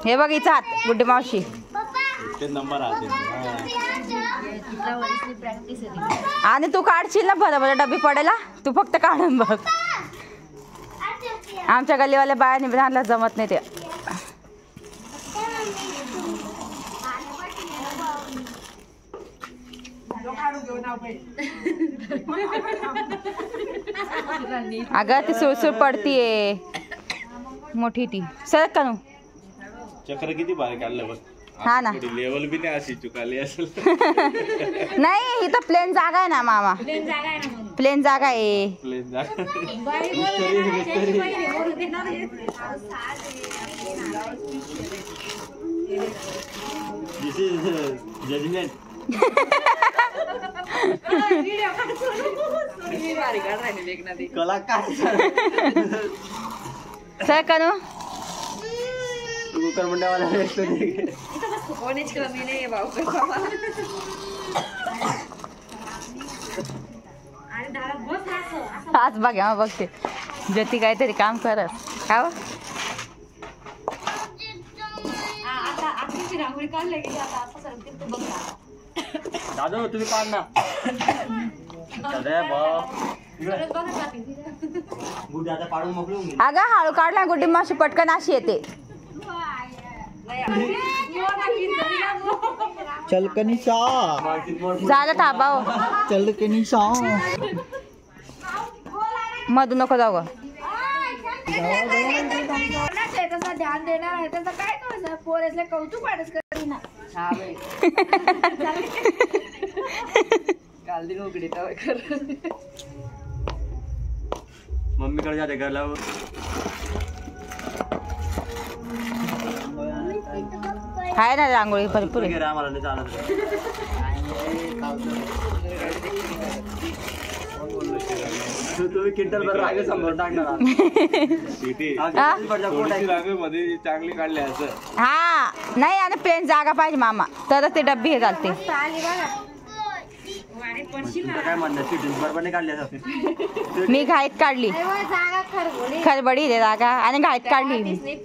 हे बघ हिचा हात गुड्डी मावशी नंबर आणि तू काढशील ना बरोबर डबी पडायला तू फक्त काढून बघ आमच्या गल्लीवाल्या बाया निघायला जमत नाही ते अगं ती सुळसुळ पडतीये मोठी ती सर का नू चक्र किती भारी काढलं बघ हा ना लेवल बी नाही अशी चुकाली असेल नाही ही तर प्लेन जागा आहे ना मामा प्लेन जागा आहे प्लेन जागा दिस इज जजमेंट कलाकार सर करू कुकर मंड्यावाला आज बघा बघते ज्योती काहीतरी काम करत का रांगोळी काढली गेली आता दादा तुम्ही काढ ना अगं हळू काढला गुड्डी मावशी पटकन अशी येते चलकनिशा झालं थांबाव चलकनिशा मधू नको जाऊ ग ध्यान देणार आहे त्याचं काय करायचं पोरेसले कौतुक वाटच करीना काल दिन उघडी कर मम्मीकडे जाते घरला आहे ना रांगोळी भरपूर आहे. आम्हाला नाही चालत तुम्ही क्विंटल भर रागे समोर टाकणार मध्ये चांगली काढली असं हा नाही आणि प्लेन जागा पाहिजे मामा तरच ते डब्बी हे चालते काय म्हणणार सिटीज बरोबर नाही काढली असं मी घाईत काढली खरबडी रे जागा आणि घाईत काढली मी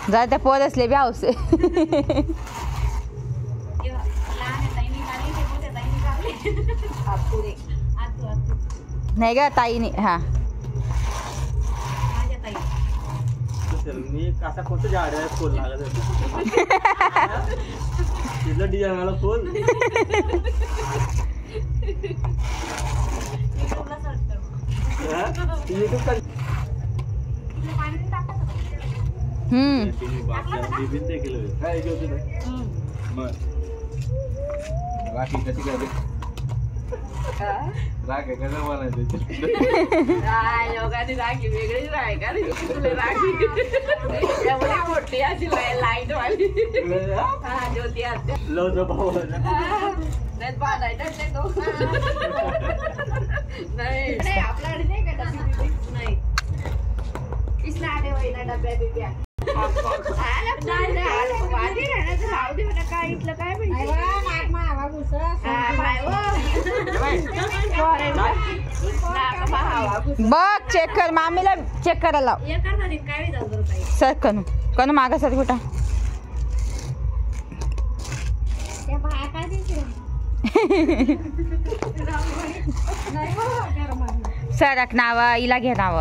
जरा त्या पोर असले बी हौस नाही ग ताईने हा मी असा कोणतं झाड आहे फुल लागत तिथलं डिझाईन मला फुल युट्यूब राखी कशी करते राखी कसं योगाची राखी वेगळीच राही का राखी मोठी अशी लाईट वाली ज्योती असते लवकर भाऊ नाही बांधायचं तो नाही आपल्याकडे नाही का नाही इसला आले वहिना डब्या बिब्या बघ चेक कर मामीला चेक करायला सर कनू कनू मागा सर कुठं सरक नाव हिला घे नाव